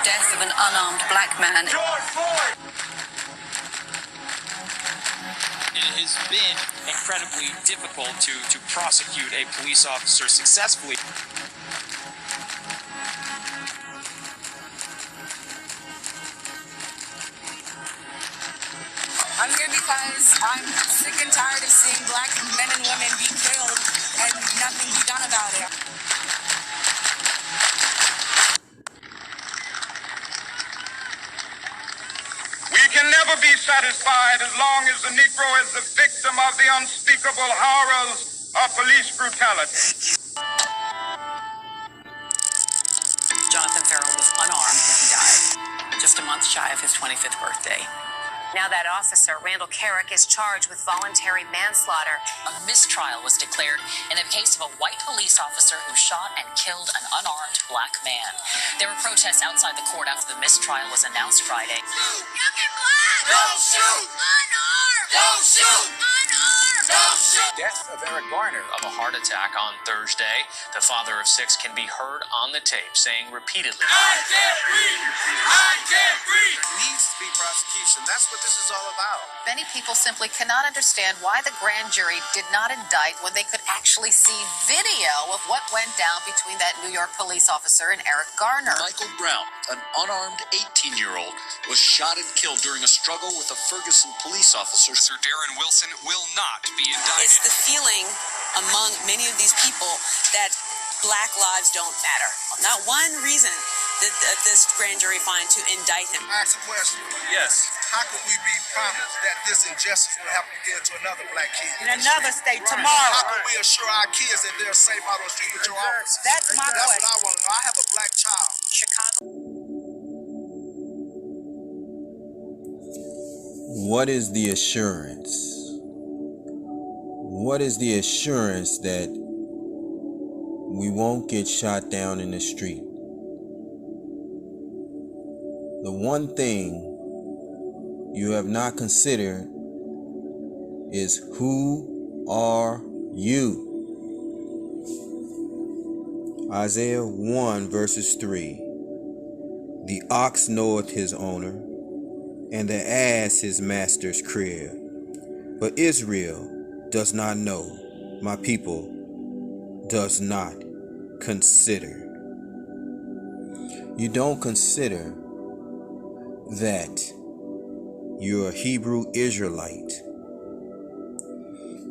death of an unarmed black man. It has been incredibly difficult to prosecute a police officer successfully. I'm here because I'm sick and tired of seeing black men and women be killed and nothing be done about it. We can never be satisfied as long as the Negro is the victim of the unspeakable horrors of police brutality. Jonathan Ferrell was unarmed when he died, just a month shy of his 25th birthday. Now that officer, Randall Carrick, is charged with voluntary manslaughter. A mistrial was declared in the case of a white police officer who shot and killed an unarmed black man. There were protests outside the court after the mistrial was announced Friday. Shoot! Young and black! Don't shoot! Unarmed! Don't shoot! Unarmed! Don't shoot! Death of Eric Garner of a heart attack on Thursday. The father of 6 can be heard on the tape saying repeatedly, I can't breathe! I can't breathe! It needs to be prosecution. That's what this is all about. Many people simply cannot understand why the grand jury did not indict when they could actually see video of what went down between that New York police officer and Eric Garner. Michael Brown, an unarmed 18-year-old, was shot and killed during a struggle with a Ferguson police officer. Sir Darren Wilson will not be indicted. It's the feeling among many of these people that black lives don't matter. Not one reason that this grand jury find to indict him. Ask a question. Yes. How can we be promised that this injustice will happen again to another black kid? In another state tomorrow. How can we assure our kids that they're safe out on the street with your office? That's my That's question. what I want to know. I have a black child. Chicago. What is the assurance? What is the assurance that we won't get shot down in the street? The one thing you have not considered is, who are you? Isaiah 1 verses 3. The ox knoweth his owner, and the ass his master's crib. But Israel does not know, my people does not consider. You don't consider that you're a Hebrew Israelite.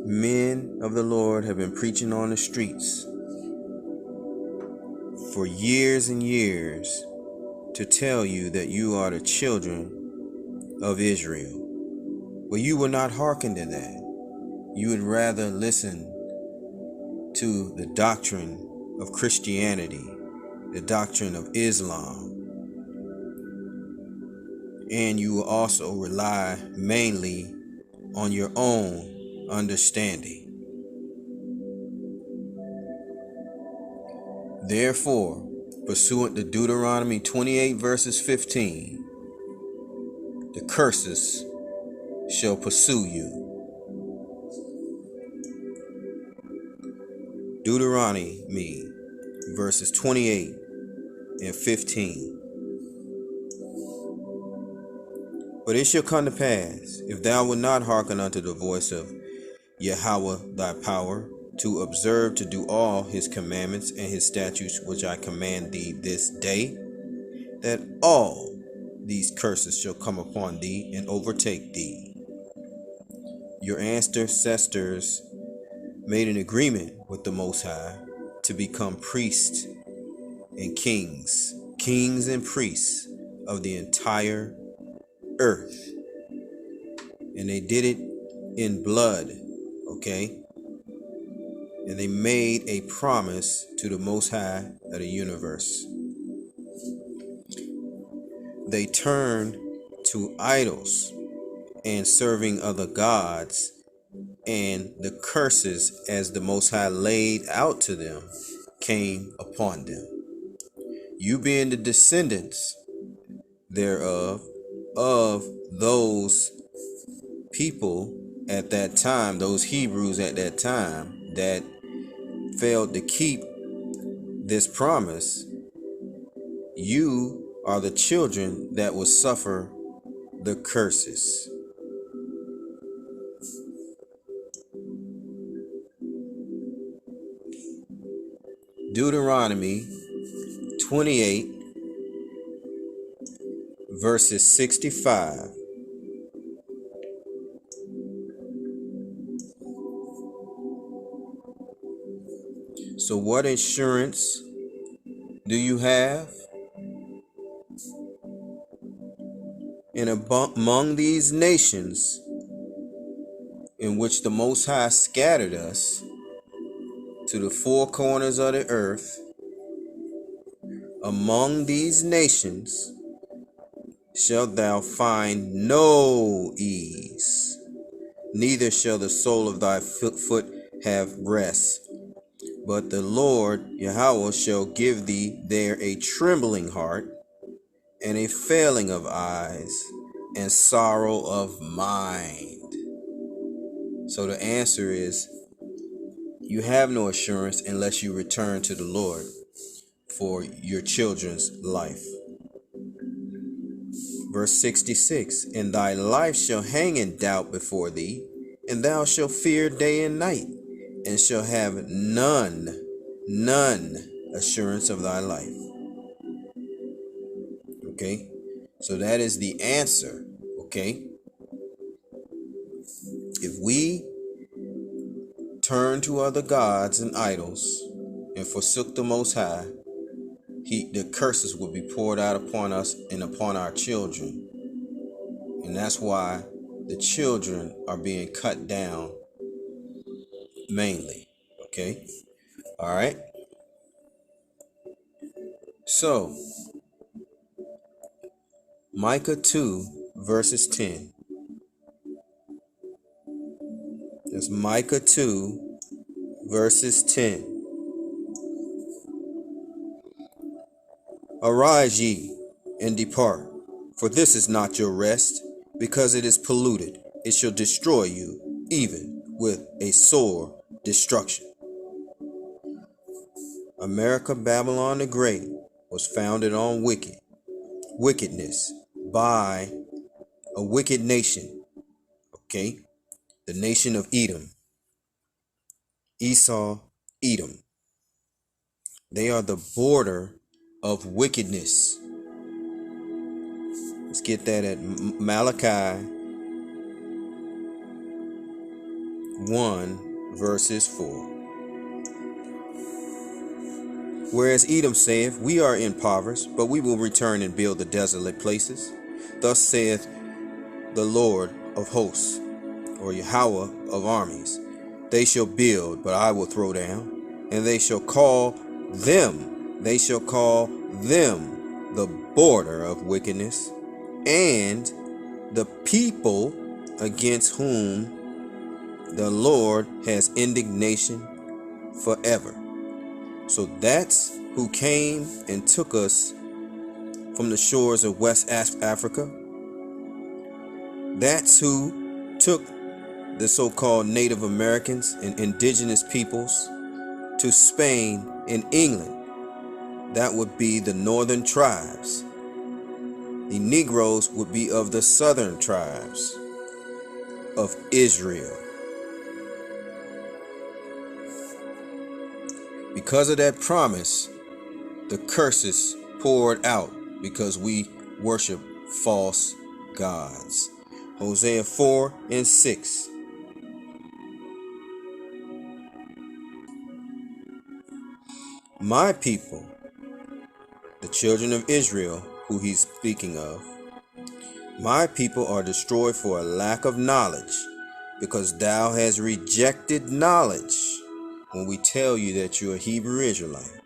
Men of the Lord have been preaching on the streets for years and years to tell you that you are the children of Israel. But you will not hearken to that. You would rather listen to the doctrine of Christianity, the doctrine of Islam. And you will also rely mainly on your own understanding. Therefore, pursuant to Deuteronomy 28 verses 15, the curses shall pursue you. Deuteronomy verses 28 and 15. But it shall come to pass, if thou wilt not hearken unto the voice of Yahweh thy power, to observe to do all his commandments and his statutes which I command thee this day, that all these curses shall come upon thee and overtake thee. Your ancestors made an agreement with the Most High to become priests and kings and priests of the entire earth. And they did it in blood, okay? And they made a promise to the Most High of the universe. They turned to idols and serving other gods, and the curses, as the Most High laid out to them, came upon them. You being the descendants thereof, of those people at that time, those Hebrews at that time that failed to keep this promise, you are the children that will suffer the curses. Deuteronomy 28 verses 65. So what insurance do you have? And among these nations in which the Most High scattered us to the four corners of the earth, among these nations shalt thou find no ease, neither shall the sole of thy foot have rest. But the Lord Yahweh shall give thee there a trembling heart, and a failing of eyes, and sorrow of mind. So the answer is, you have no assurance unless you return to the Lord for your children's life. Verse 66, and thy life shall hang in doubt before thee, and thou shalt fear day and night, and shall have none assurance of thy life. Okay, so that is the answer. Okay, if we turn to other gods and idols and forsook the Most High, the curses will be poured out upon us and upon our children. And that's why the children are being cut down mainly. Okay, all right. So Micah 2 verses 10. That's Micah 2 verses 10. Arise ye and depart, for this is not your rest, because it is polluted. It shall destroy you, even with a sore destruction. America, Babylon the Great, was founded on wickedness by a wicked nation. Okay, the nation of Edom, Esau, Edom. They are the border of wickedness. Let's get that at Malachi 1 verses 4. Whereas Edom saith, we are impoverished, but we will return and build the desolate places. Thus saith the Lord of hosts, or Yahweh of armies, they shall build, but I will throw down, and they shall call them the border of wickedness, and the people against whom the Lord has indignation forever. So that's who came and took us from the shores of West Africa. That's who took the so-called Native Americans and indigenous peoples to Spain and England. That would be the northern tribes. The Negroes would be of the southern tribes of Israel. Because of that promise, the curses poured out because we worship false gods. Hosea 4 and 6. My people, the children of Israel, who he's speaking of, my people are destroyed for a lack of knowledge, because thou hast rejected knowledge. When we tell you that you're a Hebrew Israelite,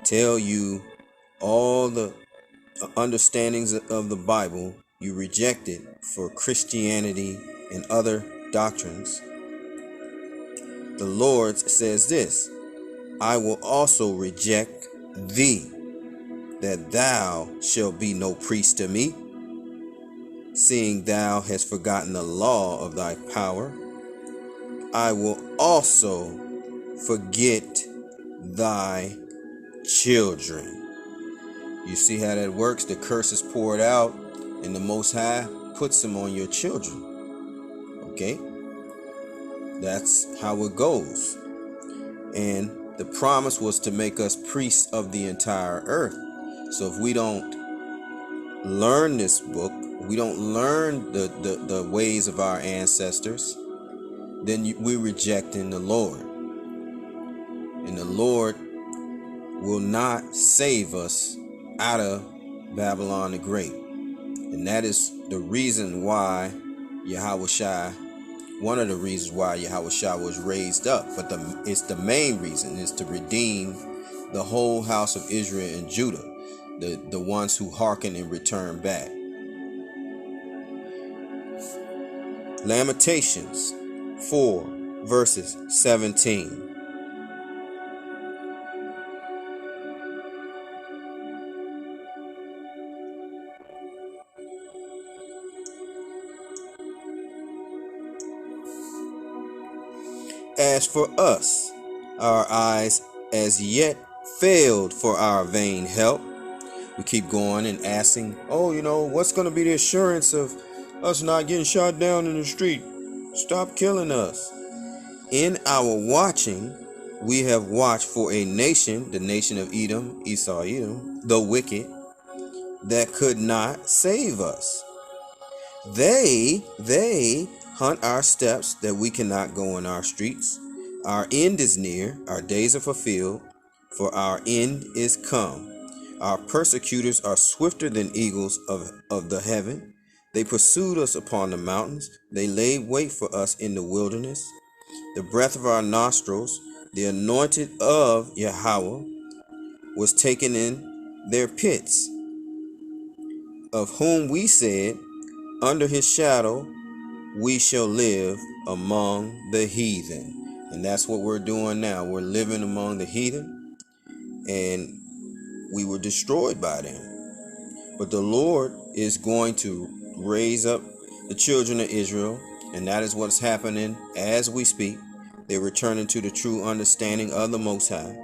tell you all the understandings of the Bible, you reject it for Christianity and other doctrines. The Lord says this, I will also reject thee, that thou shalt be no priest to me, seeing thou hast forgotten the law of thy power. I will also forget thy children. You see how that works? The curse is poured out, and the Most High puts them on your children. Okay? That's how it goes. And the promise was to make us priests of the entire earth. So if we don't learn this book, we don't learn the ways of our ancestors, then we're rejecting the Lord. And the Lord will not save us out of Babylon the Great. And that is the reason why Yahushua, one of the reasons why Yahushua was raised up. But it's the main reason is to redeem the whole house of Israel and Judah, the ones who hearken and return back. Lamentations 4 verses 17. As for us, our eyes as yet failed for our vain help. We keep going and asking, what's going to be the assurance of us not getting shot down in the street? Stop killing us. In our watching, we have watched for a nation, the nation of Edom, Esau, Edom, the wicked, that could not save us. They hunt our steps that we cannot go in our streets. Our end is near, our days are fulfilled, for our end is come. Our persecutors are swifter than eagles of the heaven. They pursued us upon the mountains. They laid wait for us in the wilderness. The breath of our nostrils, the anointed of Yahweh, was taken in their pits, of whom we said, under his shadow we shall live among the heathen. And that's what we're doing now. We're living among the heathen, and we were destroyed by them. But the Lord is going to raise up the children of Israel, and that is what's happening as we speak. They're returning to the true understanding of the Most High,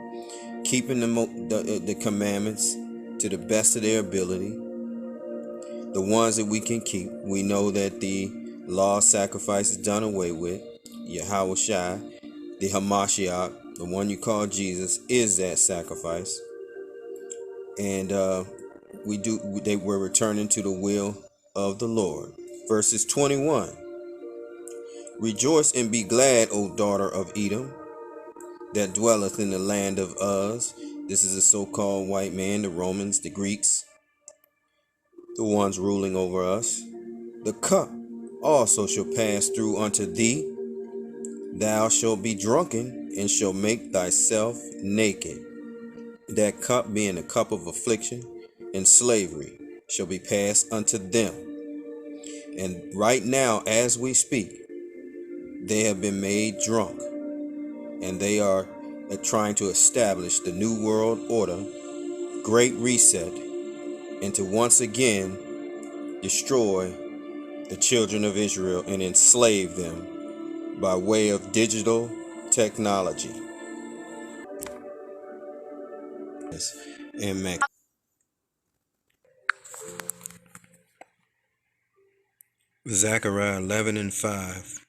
keeping the commandments to the best of their ability. The ones that we can keep. We know that the law sacrifice is done away with. Yahushua, the Hamashiach, the one you call Jesus, is that sacrifice. And they were returning to the will of the Lord. Verses 21. Rejoice and be glad, O daughter of Edom, that dwelleth in the land of Uz. This is the so-called white man, the Romans, the Greeks, the ones ruling over us. The cup also shall pass through unto thee. Thou shalt be drunken, and shalt make thyself naked. That cup, being a cup of affliction and slavery, shall be passed unto them. And right now, as we speak, they have been made drunk, and they are trying to establish the New World Order, Great Reset, and to once again destroy the children of Israel and enslave them by way of digital technology. And Zechariah 11 and 5.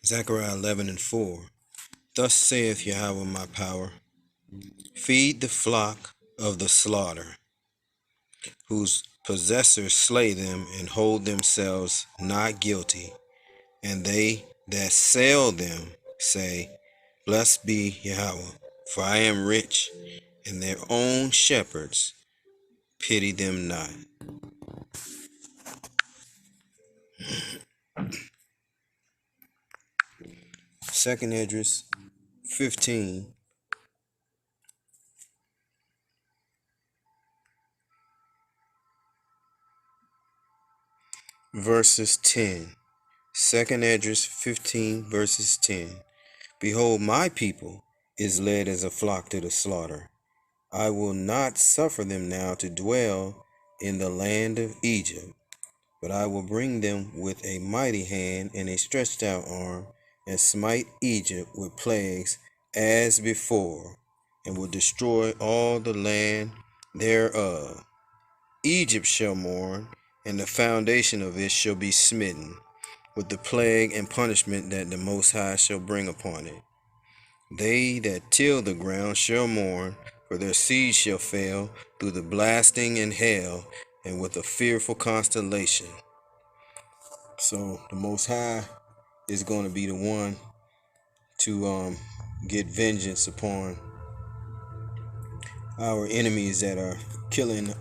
Zechariah 11 and 4. Thus saith Yahweh my power, feed the flock of the slaughter, whose possessors slay them and hold themselves not guilty, and they that sell them say, Blessed be Yahweh, for I am rich, and their own shepherds pity them not. Second Esdras 15 verses 10. Second Esdras 15 verses 10. Behold, my people is led as a flock to the slaughter. I will not suffer them now to dwell in the land of Egypt, but I will bring them with a mighty hand and a stretched out arm, and smite Egypt with plagues as before, and will destroy all the land thereof. Egypt shall mourn, and the foundation of it shall be smitten with the plague and punishment that the Most High shall bring upon it. They that till the ground shall mourn, for their seed shall fail through the blasting and hail, and with a fearful constellation. So the Most High is going to be the one to get vengeance upon our enemies that are killing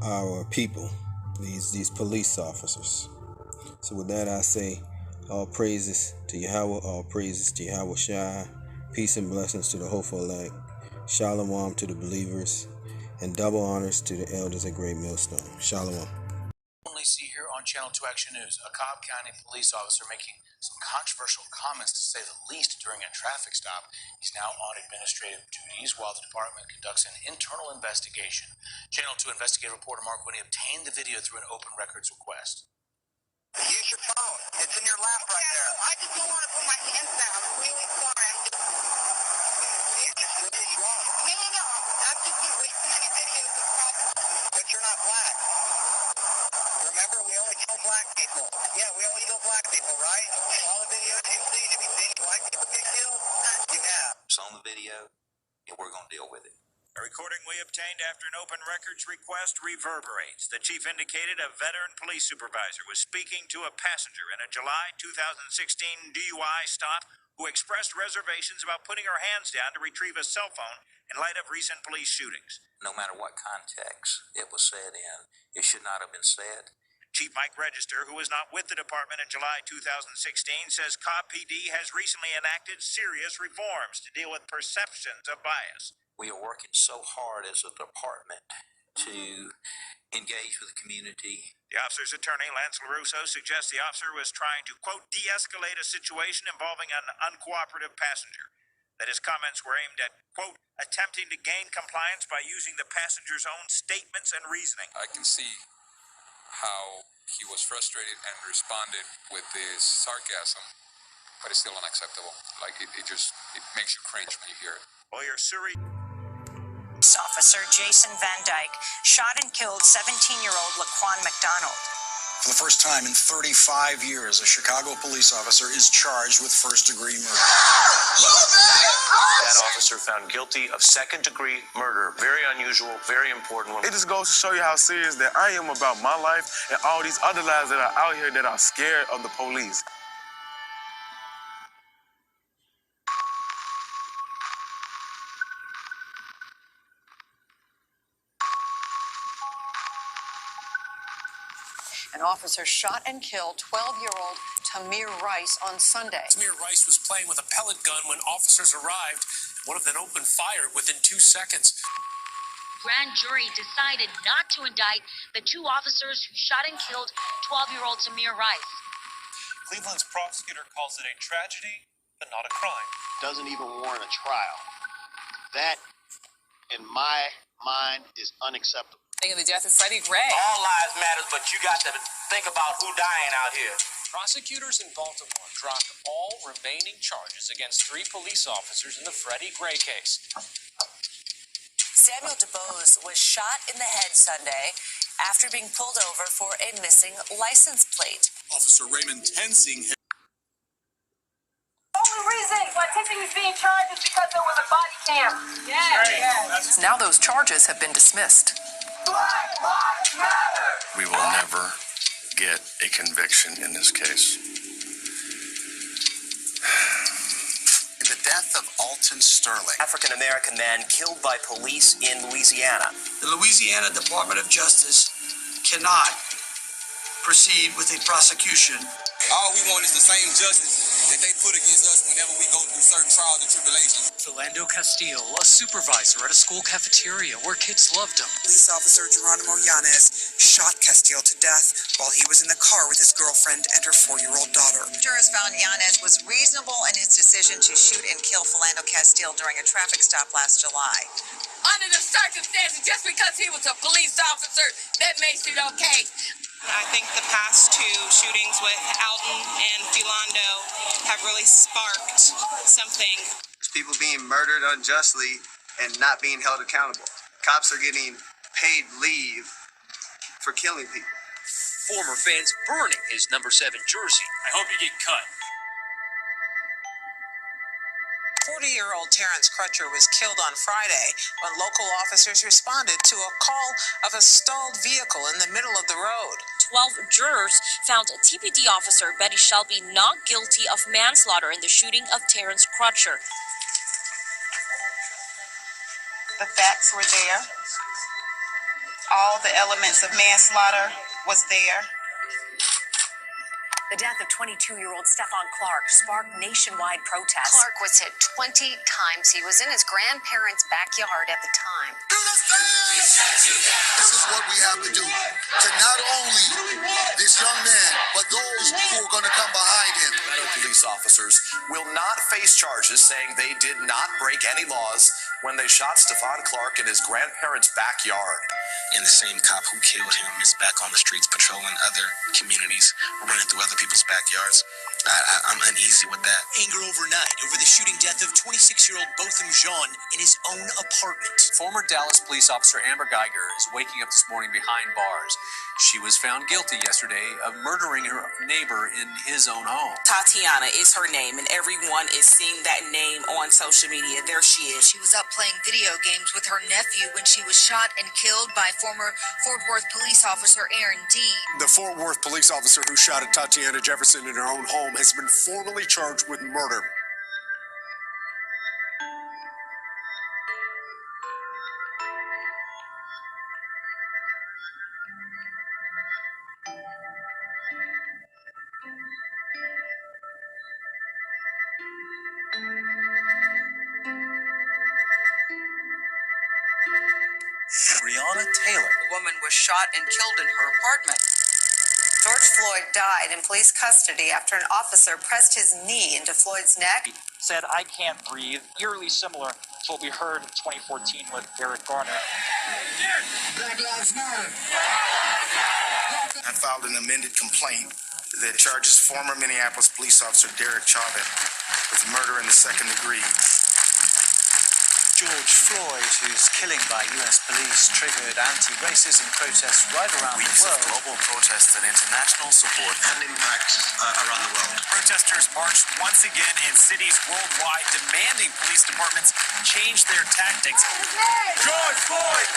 our people, these police officers. So with that I say, all praises to Yahweh, all praises to Yahweh Shai, peace and blessings to the hopeful elect, shalom to the believers, and double honors to the elders at Great Millstone. Shalom. Only see here on Channel 2 Action News, a Cobb County police officer making some controversial comments, to say the least, during a traffic stop. He's now on administrative duties while the department conducts an internal investigation. Channel 2 investigative reporter Mark Winnie obtained the video through an open records request. Use your phone. It's in your lap right there. I just don't want to put my hands down. I'm really sorry. You just did it wrong. No. I've just been wasting any videos of cops. But you're not black. Remember, we only kill black people. Yeah, we only kill black people, right? All the videos you've seen, have you seen black people get killed? You have. It's on the video, and we're going to deal with it. A recording we obtained after an open records request reverberates. The chief indicated a veteran police supervisor was speaking to a passenger in a July 2016 DUI stop who expressed reservations about putting her hands down to retrieve a cell phone in light of recent police shootings. No matter what context it was said in, it should not have been said. Chief Mike Register, who was not with the department in July 2016, says Cobb PD has recently enacted serious reforms to deal with perceptions of bias. We are working so hard as a department to engage with the community. The officer's attorney, Lance LaRusso, suggests the officer was trying to, quote, de-escalate a situation involving an uncooperative passenger. That his comments were aimed at, quote, attempting to gain compliance by using the passenger's own statements and reasoning. I can see how he was frustrated and responded with this sarcasm, but it's still unacceptable. Like, it makes you cringe when you hear it. Lawyer Suri. Officer Jason Van Dyke shot and killed 17-year-old Laquan McDonald. For the first time in 35 years, a Chicago police officer is charged with first-degree murder. That officer found guilty of second-degree murder. Very unusual, very important one. It just goes to show you how serious that I am about my life and all these other lives that are out here that are scared of the police. An officer shot and killed 12-year-old Tamir Rice on Sunday. Tamir Rice was playing with a pellet gun when officers arrived. One of them opened fire within 2 seconds. Grand jury decided not to indict the two officers who shot and killed 12-year-old Tamir Rice. Cleveland's prosecutor calls it a tragedy, but not a crime. Doesn't even warrant a trial. That, in my mind, is unacceptable. Think of the death of Freddie Gray. All lives matter, but you got to think about who dying out here. Prosecutors in Baltimore dropped all remaining charges against 3 police officers in the Freddie Gray case. Samuel DuBose was shot in the head Sunday after being pulled over for a missing license plate. Officer Raymond Tensing. The only reason why Tensing is being charged is because there was a body cam. Yes. Now those charges have been dismissed. Black Lives Matter! We will never get a conviction in this case. The death of Alton Sterling, African-American man killed by police in Louisiana. The Louisiana Department of Justice cannot proceed with a prosecution. All we want is the same justice that they put against us whenever we go through certain trials and tribulations. Philando Castile, a supervisor at a school cafeteria where kids loved him. Police officer Geronimo Yanez shot Castile to death while he was in the car with his girlfriend and her 4-year-old daughter. Jurors found Yanez was reasonable in his decision to shoot and kill Philando Castile during a traffic stop last July. Under the circumstances, just because he was a police officer, that makes it okay. I think the past 2 shootings with Alton and Philando have really sparked something. There's people being murdered unjustly, and not being held accountable. Cops are getting paid leave for killing people. Former fans burning his number 7 jersey. I hope you get cut. 40-year-old Terrence Crutcher was killed on Friday when local officers responded to a call of a stalled vehicle in the middle of the road. 12 jurors found TPD officer Betty Shelby not guilty of manslaughter in the shooting of Terrence Crutcher. The facts were there. All the elements of manslaughter was there. The death of 22-year-old Stephon Clark sparked nationwide protests. Clark was hit 20 times. He was in his grandparents' backyard at the time. This is what we have to do to not only this young man, but those who are going to come behind him. Police officers will not face charges saying they did not break any laws when they shot Stephon Clark in his grandparents' backyard. And the same cop who killed him is back on the streets patrolling other communities, running through other people's backyards. I'm uneasy with that. Anger overnight over the shooting death of 26-year-old Botham Jean in his own apartment. Former Dallas police officer Amber Geiger is waking up this morning behind bars. She was found guilty yesterday of murdering her neighbor in his own home. Tatiana is her name, and everyone is seeing that name on social media. There she is. She was up playing video games with her nephew when she was shot and killed by former Fort Worth police officer Aaron Dean. The Fort Worth police officer who shot at Tatiana Jefferson in her own home has been formally charged with murder. Breonna Taylor. A woman was shot and killed in her apartment. George Floyd died in police custody after an officer pressed his knee into Floyd's neck. Said, "I can't breathe," eerily similar to what we heard in 2014 with Eric Garner. Black Lives Matter. I filed an amended complaint that charges former Minneapolis police officer Derek Chauvin with murder in the second degree. George Floyd, whose killing by U.S. police triggered anti-racism protests right around the world. Global protests and international support and impact around the world. Protesters marched once again in cities worldwide demanding police departments change their tactics. George Floyd!